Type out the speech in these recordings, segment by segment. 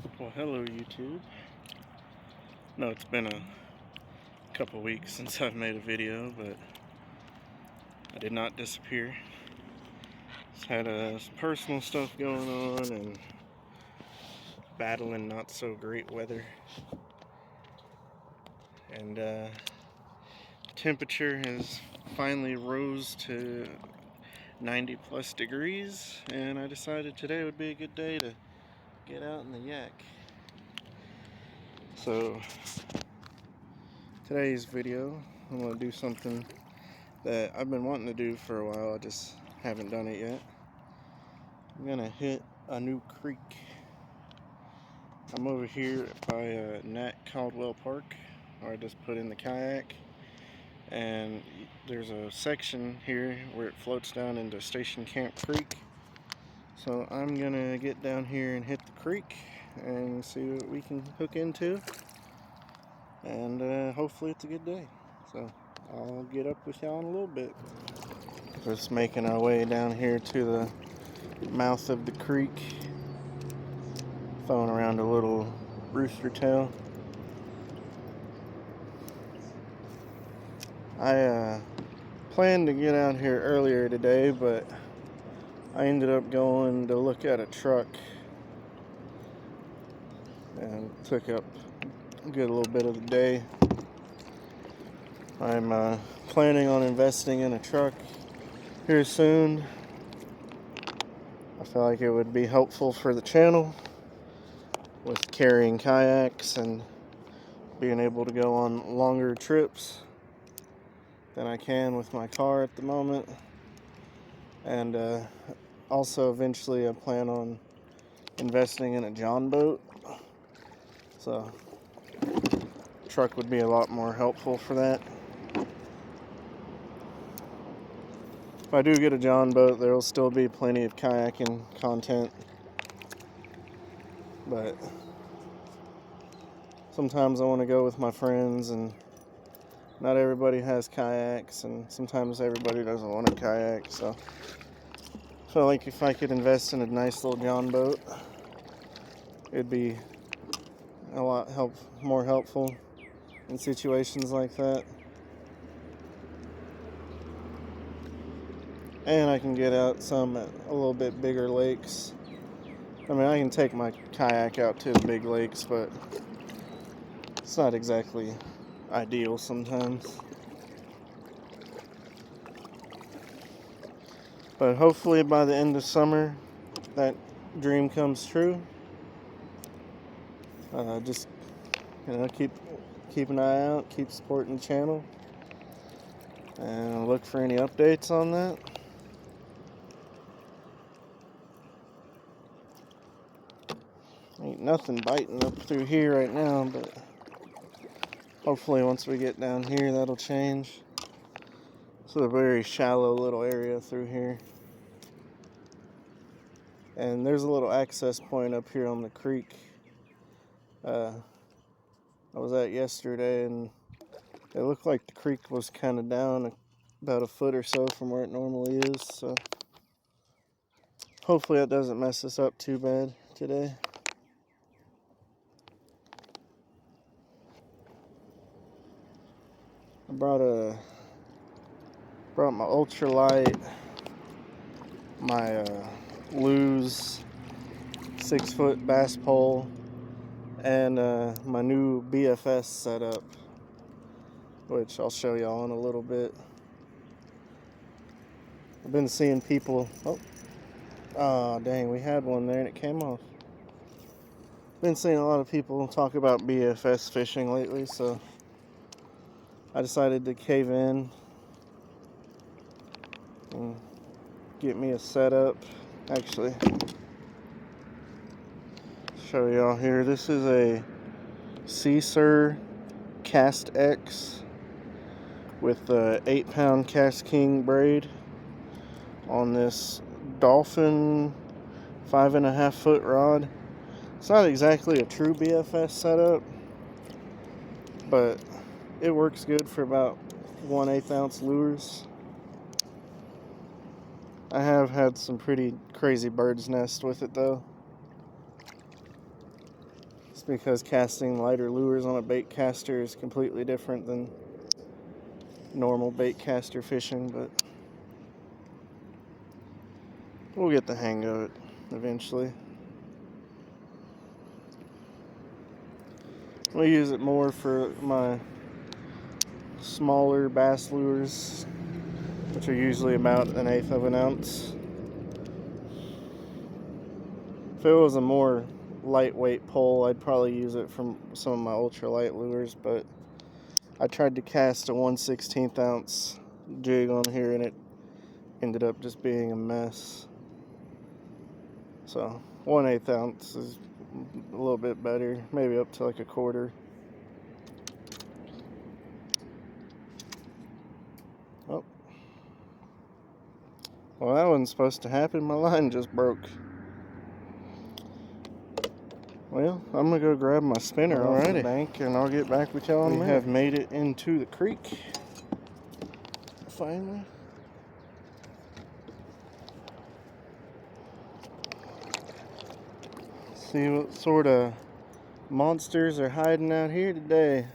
Well, hello YouTube. No, it's been a couple weeks since I've made a video, but I did not disappear. Just had some personal stuff going on and battling not so great weather. And temperature has finally rose to 90 plus degrees, and I decided today would be a good day to get out in the yak. So today's video, I'm going to do something that I've been wanting to do for a while. I just haven't done it yet. I'm gonna hit a new creek. I'm over here by Nat Caldwell Park, where I just put in the kayak, and there's a section here where it floats down into Station Camp Creek. So I'm gonna get down here and hit the creek and see what we can hook into, and hopefully it's a good day. So I'll get up with y'all in a little bit. Just making our way down here to the mouth of the creek, throwing around a little rooster tail. I planned to get out here earlier today, but I ended up going to look at a truck and took up a good little bit of the day. I'm planning on investing in a truck here soon. I feel like it would be helpful for the channel with carrying kayaks and being able to go on longer trips than I can with my car at the moment. And also eventually I plan on investing in a John boat, so truck would be a lot more helpful for that. If I do get a John boat, there will still be plenty of kayaking content, but sometimes I want to go with my friends, and not everybody has kayaks, and sometimes everybody doesn't want a kayak. So I feel like if I could invest in a nice little John boat, it'd be a lot more helpful in situations like that. And I can get out some at a little bit bigger lakes. I mean, I can take my kayak out to the big lakes, but it's not exactly ideal sometimes. But hopefully by the end of summer, that dream comes true. Just keep an eye out, keep supporting the channel, and look for any updates on that. Ain't nothing biting up through here right now, but hopefully once we get down here that'll change. It's a very shallow little area through here. And there's a little access point up here on the creek I was at yesterday, and it looked like the creek was kind of down about a foot or so from where it normally is. So hopefully that doesn't mess us up too bad today. I brought my ultralight, my Lose 6-foot bass pole, and my new BFS setup, which I'll show y'all in a little bit. I've been seeing people. Oh dang, we had one there and it came off. Been seeing a lot of people talk about BFS fishing lately, so I decided to cave in and get me a setup. Actually, show y'all here. This is a Caesar Cast X with the 8-pound Cast King braid on this Dolphin 5.5-foot rod. It's not exactly a true BFS setup, but it works good for about 1/8 ounce lures. I have had some pretty crazy bird's nest with it though. because casting lighter lures on a bait caster is completely different than normal bait caster fishing, but we'll get the hang of it eventually. I'll use it more for my smaller bass lures, which are usually about 1/8 of an ounce. If it was a more lightweight pole, I'd probably use it from some of my ultralight lures, but I tried to cast a 1/16 ounce jig on here and it ended up just being a mess. So 1/8 ounce is a little bit better, maybe up to like 1/4. Oh, well, that wasn't supposed to happen. My line just broke. Well, I'm gonna go grab my spinner off the bank and I'll get back with y'all in a minute. We have made it into the creek finally. See what sort of monsters are hiding out here today.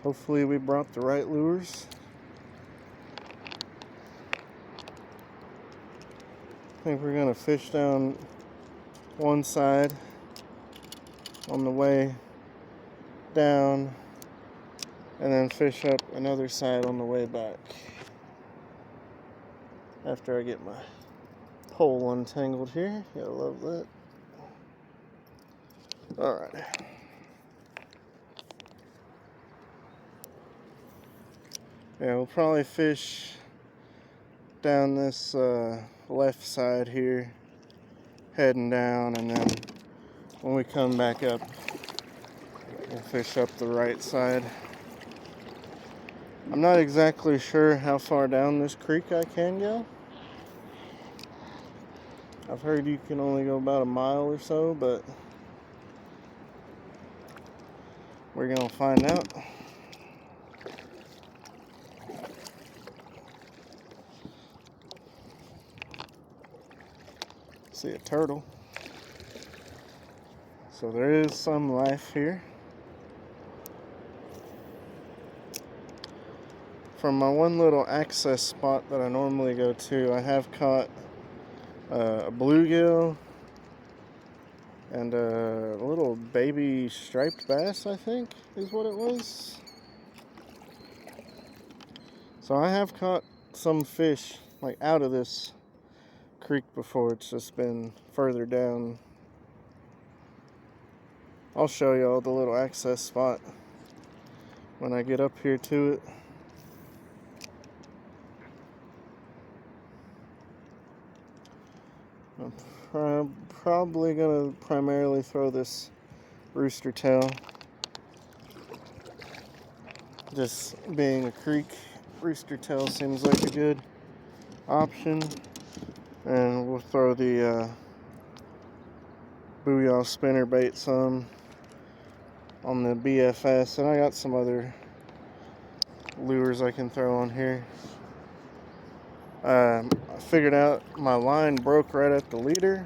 Hopefully we brought the right lures. I think we're gonna fish down one side on the way down and then fish up another side on the way back after I get my pole untangled here. Yeah, I love that. Alright. Yeah, we'll probably fish down this left side here, heading down, and then when we come back up, we'll fish up the right side. I'm not exactly sure how far down this creek I can go. I've heard you can only go about 1 mile or so, but we're gonna find out. See a turtle. So there is some life here. From my one little access spot that I normally go to, I have caught a bluegill and a little baby striped bass, I think is what it was. So I have caught some fish like out of this creek before. It's just been further down. I'll show y'all the little access spot when I get up here to it. I'm probably gonna primarily throw this rooster tail. Just being a creek, rooster tail seems like a good option. And we'll throw the booyah spinner bait some on the BFS, and I got some other lures I can throw on here. I figured out my line broke right at the leader,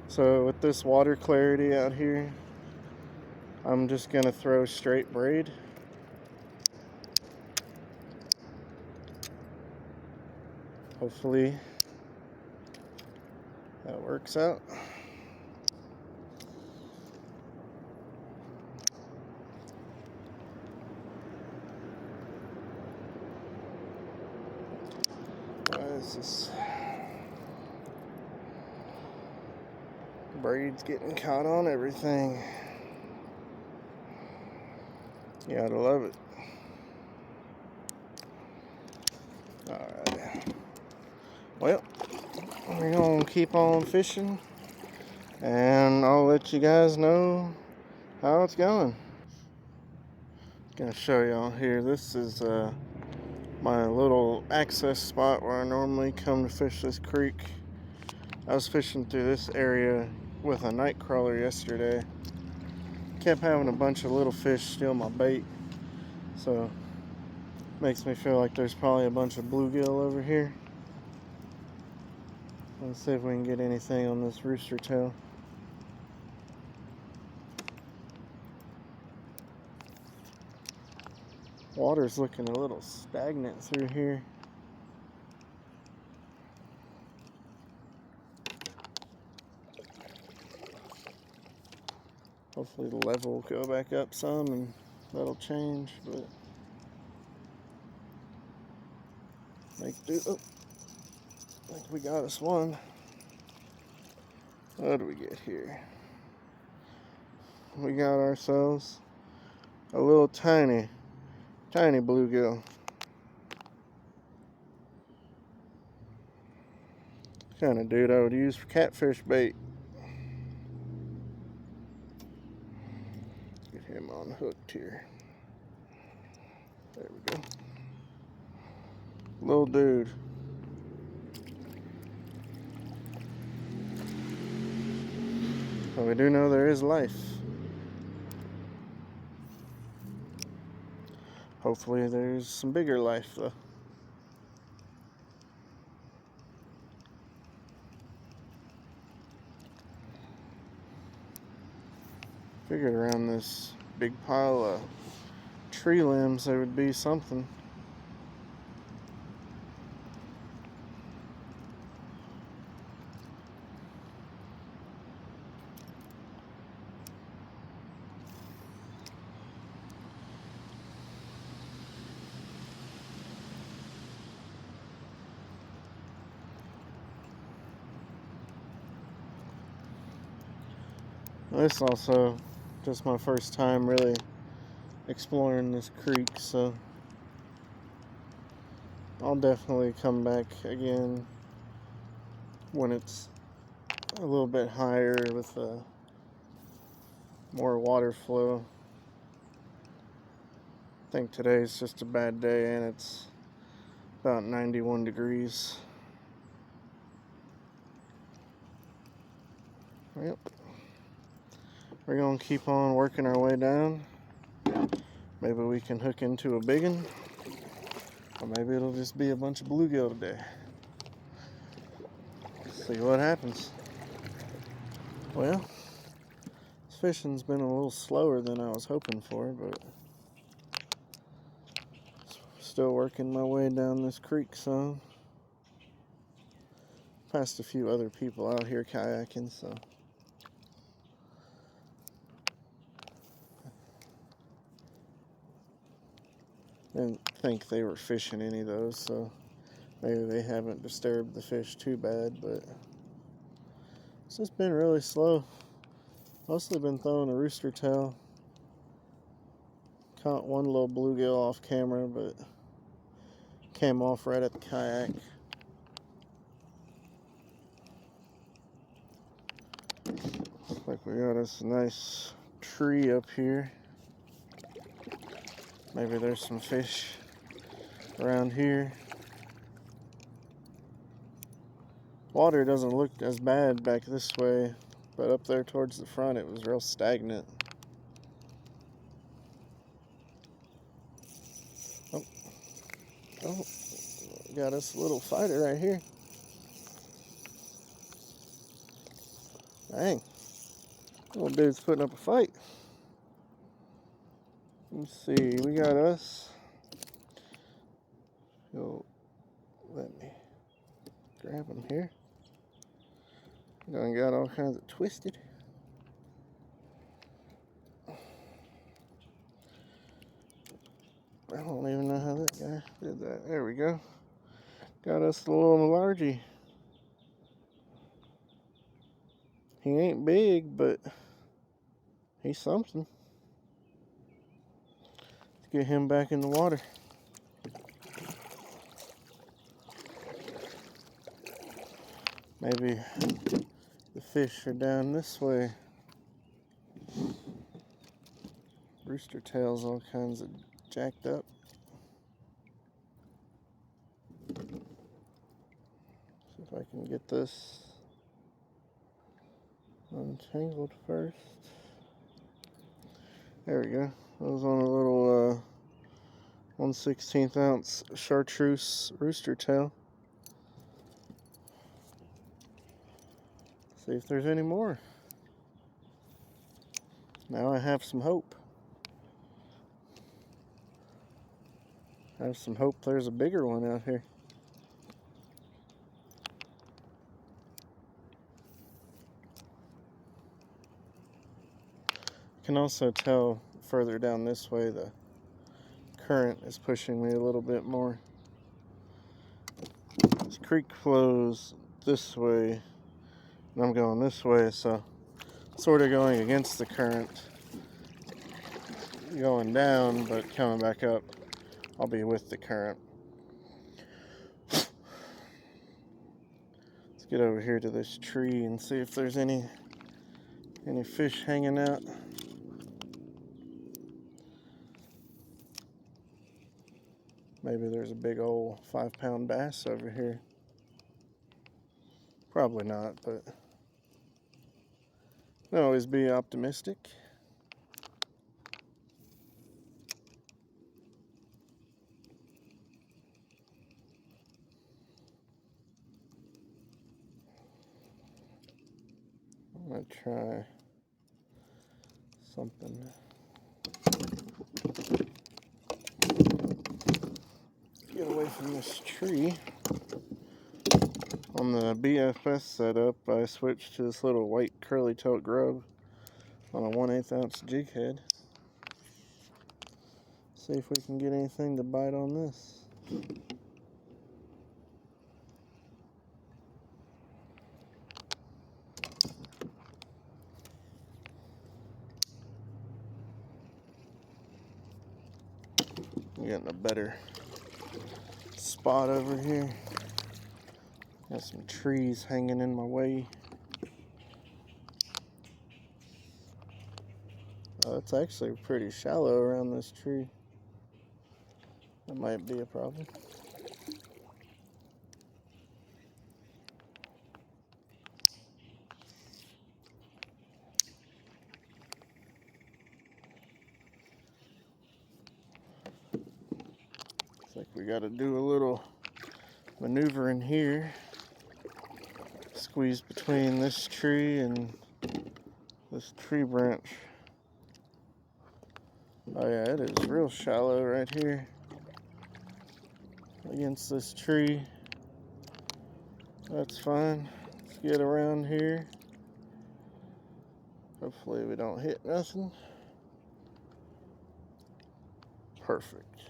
so with this water clarity out here, I'm just gonna throw straight braid. Hopefully that works out. Why is this braid's getting caught on everything? You gotta love it. Alright. Well, we're gonna keep on fishing and I'll let you guys know how it's going. Gonna show y'all here. This is my little access spot where I normally come to fish this creek. I was fishing through this area with a night crawler yesterday. Kept having a bunch of little fish steal my bait, so makes me feel like there's probably a bunch of bluegill over here. Let's see if we can get anything on this rooster tail. Water's looking a little stagnant through here. Hopefully the level will go back up some and that'll change, but oh, I think we got us one. What do we get here? We got ourselves a little tiny bluegill. Kind of dude I would use for catfish bait. Get him unhooked here. There we go. Little dude. But we do know there is life. Hopefully there's some bigger life though. Figured around this big pile of tree limbs there would be something. This also just my first time really exploring this creek, so I'll definitely come back again when it's a little bit higher with more water flow. I think today's just a bad day and it's about 91 degrees. Yep. We're going to keep on working our way down. Maybe we can hook into a big one. Or maybe it'll just be a bunch of bluegill today. See what happens. Well, this fishing's been a little slower than I was hoping for, but still working my way down this creek some. Passed a few other people out here kayaking, so didn't think they were fishing any of those, so maybe they haven't disturbed the fish too bad, but it's just been really slow. Mostly been throwing a rooster tail. Caught one little bluegill off camera, but came off right at the kayak. Looks like we got us a nice tree up here. Maybe there's some fish around here. Water doesn't look as bad back this way, but up there towards the front it was real stagnant. Oh, got us a little fighter right here. Dang, little dude's putting up a fight. Let's see, we got us. Yo, let me grab him here. Done got all kinds of twisted. I don't even know how that guy did that. There we go. Got us a little largie. He ain't big, but he's something. Let's get him back in the water. Maybe the fish are down this way. Rooster tails all kinds of jacked up. See if I can get this untangled first. There we go. I was on a little 1/16 ounce chartreuse rooster tail. See if there's any more. Now I have some hope. I have some hope there's a bigger one out here. You can also tell further down this way the current is pushing me a little bit more. This creek flows this way and I'm going this way, so sort of going against the current, going down but coming back up. I'll be with the current. Let's get over here to this tree and see if there's any fish hanging out. Maybe there's a big old 5-pound bass over here. Probably not, but always be optimistic. I'm gonna try something. Get away from this tree. On the BFS setup, I switched to this little white curly tailed grub on a 1/8 ounce jig head. See if we can get anything to bite on this. I'm getting a better spot over here. Got some trees hanging in my way. Oh, it's actually pretty shallow around this tree. That might be a problem. Looks like we gotta do a little maneuver in here. Squeeze between this tree and this tree branch. Oh yeah, it is real shallow right here against this tree. That's fine. Let's get around here. Hopefully we don't hit nothing. Perfect.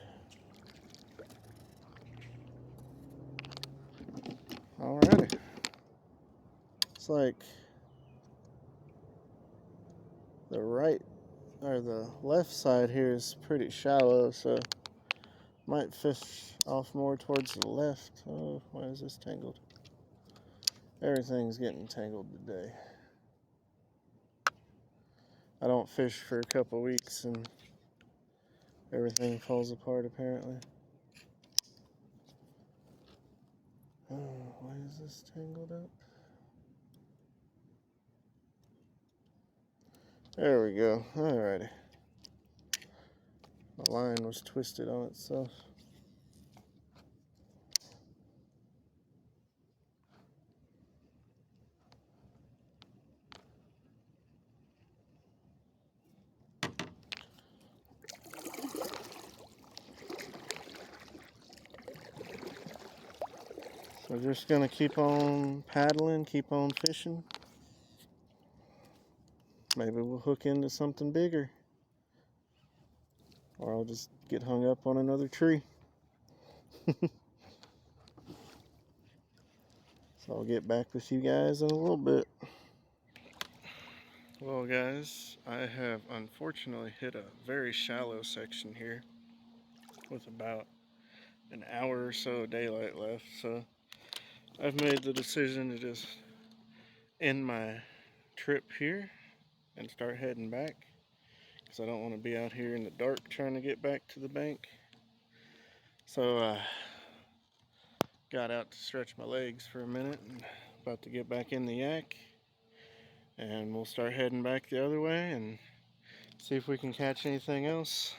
Alrighty. It's like the right or the left side here is pretty shallow, so might fish off more towards the left. Oh, why is this tangled? Everything's getting tangled today. I don't fish for a couple weeks and everything falls apart apparently. Oh, why is this tangled up? There we go. Alrighty. My line was twisted on itself. So just gonna keep on paddling, keep on fishing. Maybe we'll hook into something bigger. Or I'll just get hung up on another tree. So I'll get back with you guys in a little bit. Well guys, I have unfortunately hit a very shallow section here with about an hour or so of daylight left. So I've made the decision to just end my trip here and start heading back because I don't want to be out here in the dark trying to get back to the bank. So I got out to stretch my legs for a minute and about to get back in the yak, and we'll start heading back the other way and see if we can catch anything else.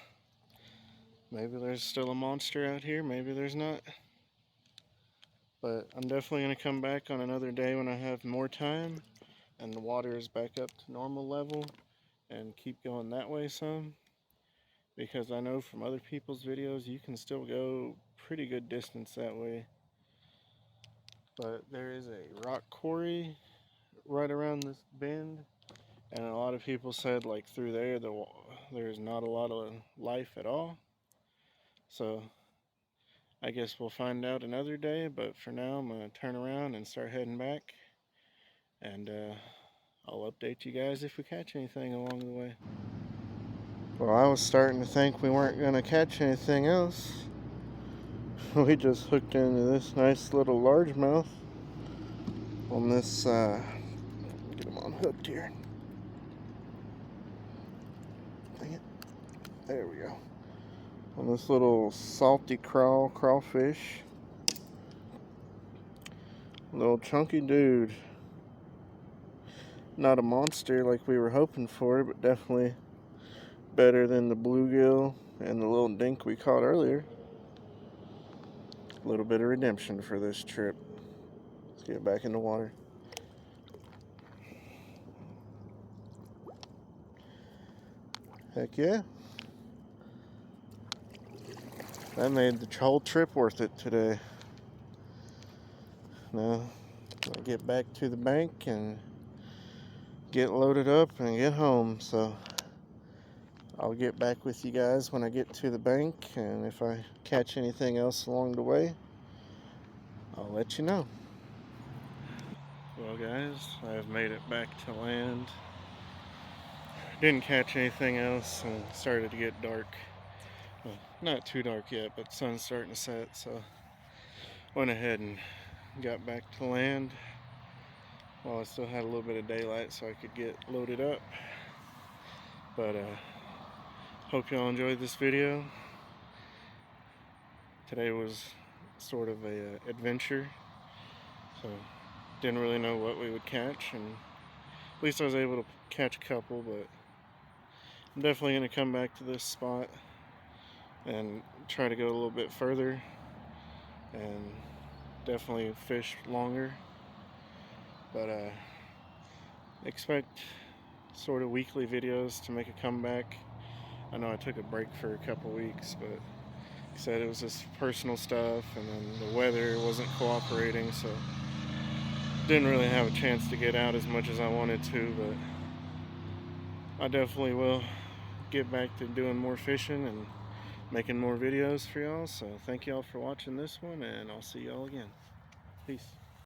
Maybe there's still a monster out here, maybe there's not. But I'm definitely going to come back on another day when I have more time and the water is back up to normal level, and keep going that way some, because I know from other people's videos you can still go pretty good distance that way. But there is a rock quarry right around this bend, and a lot of people said like through there there's not a lot of life at all. So I guess we'll find out another day, but for now I'm going to turn around and start heading back, and I'll update you guys if we catch anything along the way. Well, I was starting to think we weren't going to catch anything else. We just hooked into this nice little largemouth on this, get him unhooked here. Dang it. There we go. On this little salty crawfish. Little chunky dude. Not a monster like we were hoping for, but definitely better than the bluegill and the little dink we caught earlier. A little bit of redemption for this trip. Let's get back in the water. Heck yeah. That made the whole trip worth it today. Now, I'll get back to the bank and get loaded up and get home. So I'll get back with you guys when I get to the bank, and if I catch anything else along the way, I'll let you know. Well guys, I've made it back to land. Didn't catch anything else, and it started to get dark. Well, not too dark yet, but sun's starting to set, so went ahead and got back to land while I still had a little bit of daylight so I could get loaded up. But hope y'all enjoyed this video. Today was sort of a adventure, so didn't really know what we would catch, and at least I was able to catch a couple. But I'm definitely going to come back to this spot and try to go a little bit further and definitely fish longer. But expect sort of weekly videos to make a comeback. I know I took a break for a couple weeks, but like I said, it was just personal stuff, and then the weather wasn't cooperating, so didn't really have a chance to get out as much as I wanted to. But I definitely will get back to doing more fishing and making more videos for y'all. So thank y'all for watching this one, and I'll see y'all again. Peace.